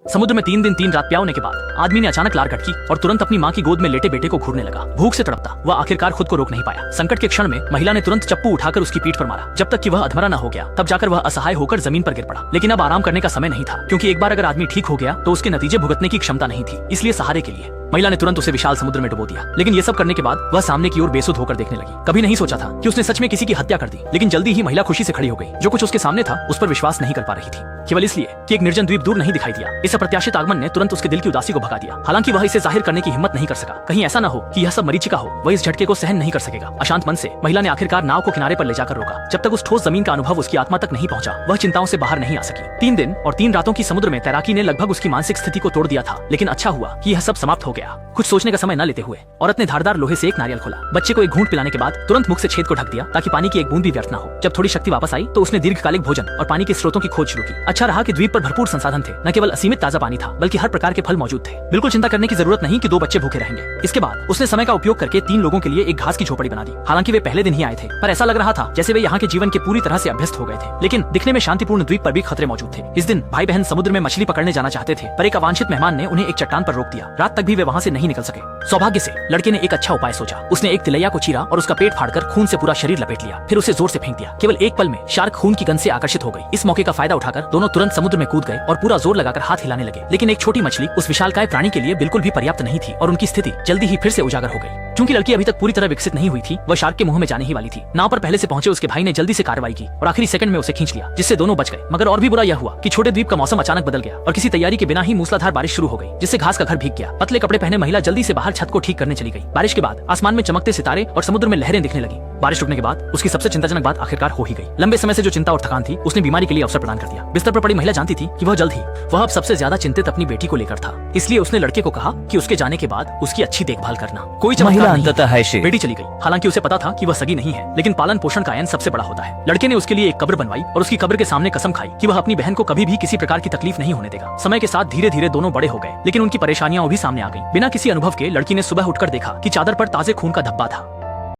समुद्र में 3 दिन 3 रात प्याउने के बाद आदमी ने अचानक लार कटकी और तुरंत अपनी माँ की गोद में लेटे बेटे को घूरने लगा। भूख से तड़पता वह आखिरकार खुद को रोक नहीं पाया। संकट के क्षण में महिला ने तुरंत चप्पू उठाकर उसकी पीठ पर मारा। जब तक कि वह अधमरा न हो गया तब जाकर वह असहाय होकर जमीन पर गिर पड़ा। लेकिन अब आराम करने का समय नहीं था, क्योंकि एक बार अगर आदमी ठीक हो गया तो उसके नतीजे भुगतने की क्षमता नहीं थी। इसलिए सहारे के लिए महिला ने तुरंत उसे विशाल समुद्र में डुबो दिया। लेकिन ये सब करने के बाद वह सामने की ओर बेसुध होकर देखने लगी। कभी नहीं सोचा था कि उसने सच में किसी की हत्या कर दी। लेकिन जल्दी ही महिला खुशी से खड़ी हो गई। जो कुछ उसके सामने था उस पर विश्वास नहीं कर पा रही थी, केवल इसलिए कि एक निर्जन द्वीप दूर नहीं दिखाई दिया। इस अप्रत्याशित आगमन ने तुरंत उसके दिल की उदासी को भगा दिया। हालांकि वह इसे जाहिर करने की हिम्मत नहीं कर सका। कहीं ऐसा न हो कि यह सब मरीचिका हो, वह इस झटके को सहन नहीं कर सकेगा। अशांत मन से महिला ने आखिरकार नाव को किनारे पर ले जाकर रोका। जब तक उस ठोस जमीन का अनुभव उसकी आत्मा तक नहीं पहुंचा वह चिंताओं से बाहर नहीं आ सकी। 3 दिन और 3 रातों की समुद्र में तैराकी ने लगभग उसकी मानसिक स्थिति को तोड़ दिया था। लेकिन अच्छा हुआ कि यह सब समाप्त हो गया। कुछ सोचने का समय न लेते हुए औरत ने धारदार लोहे से एक नारियल खोला। बच्चे को एक घूंट पिलाने के बाद तुरंत मुख से छेद को ढक दिया ताकि पानी की एक बूंद भी व्यर्थ न हो। जब थोड़ी शक्ति वापस आई तो उसने दीर्घकालिक भोजन और पानी के स्रोतों की खोज शुरू की। अच्छा रहा कि द्वीप पर भरपूर संसाधन थे। न केवल असीमित ताजा पानी था बल्कि हर प्रकार के फल मौजूद थे। बिल्कुल चिंता करने की जरूरत नहीं कि 2 बच्चे भूखे रहेंगे। इसके बाद उसने समय का उपयोग करके 3 लोगों के लिए एक घास की झोपड़ी बना दी। हालांकि वे पहले दिन ही आए थे, पर ऐसा लग रहा था जैसे वे यहाँ के जीवन के पूरी तरह से अभ्यस्त हो गए थे। लेकिन दिखने में शांतिपूर्ण द्वीप पर भी खतरे मौजूद थे। इस दिन भाई बहन समुद्र में मछली पकड़ने जाना चाहते थे, पर एक अवांछित मेहमान ने उन्हें एक चट्टान पर रोक दिया। रात तक भी वे वहाँ से नहीं निकल सके। सौभाग्य से लड़के ने एक अच्छा उपाय सोचा। उसने एक तिलैया को चीरा और उसका पेट फाड़कर खून से पूरा शरीर लपेट लिया। फिर उसे जोर से फेंक दिया। केवल एक पल में शार्क खून की गंध से आकर्षित हो गई। इस मौके का फायदा उठाकर दोनों तुरंत समुद्र में कूद गए और पूरा जोर लगाकर हाथ हिलाने लगे। लेकिन एक छोटी मछली उस विशालकाय प्राणी के लिए बिल्कुल भी पर्याप्त नहीं थी और उनकी स्थिति जल्दी ही फिर से उजागर हो गई। क्योंकि लड़की अभी तक पूरी तरह विकसित नहीं हुई थी, वह शार्क के मुंह में जाने ही वाली थी। नाव पर पहले से पहुंचे उसके भाई ने जल्दी से कार्रवाई की और आखिरी सेकंड में उसे खींच लिया, जिससे दोनों बच गए। मगर और भी बुरा यह हुआ कि छोटे द्वीप का मौसम अचानक बदल गया और किसी तैयारी के बिना ही मूसलाधार बारिश शुरू हो गई, जिससे घास का घर भीग गया। पतले कपड़े पहने महिला जल्दी से बाहर छत को ठीक करने चली गई। बारिश के बाद आसमान में चमकते सितारे और समुद्र में लहरें दिखने लगी। बारिश रुकने के बाद उसकी सबसे चिंताजनक बात आखिरकार हो ही गई। लंबे समय से जो चिंता और थकान थी उसने बीमारी के लिए अवसर प्रदान कर दिया। बिस्तर पर पड़ी महिला जानती थी कि वह जल्द ही वह अब सबसे ज्यादा चिंतित अपनी बेटी को लेकर था। इसलिए उसने लड़के को कहा कि उसके जाने के बाद उसकी अच्छी देखभाल करना। कोई चमत्कार नहीं, बेटी चली गई। हालांकि उसे पता था कि वह सगी नहीं है, लेकिन पालन पोषण का आयन सबसे बड़ा होता है। लड़के ने उसके लिए एक कब्र बनवाई और उसकी कब्र के सामने कसम खाई कि वह अपनी बहन को कभी भी किसी प्रकार की तकलीफ नहीं होने देगा। समय के साथ धीरे धीरे दोनों बड़े हो गए, लेकिन उनकी परेशानियां भी सामने आ गई। बिना किसी अनुभव के लड़की ने सुबह उठकर देखा कि चादर पर ताजे खून का धब्बा था।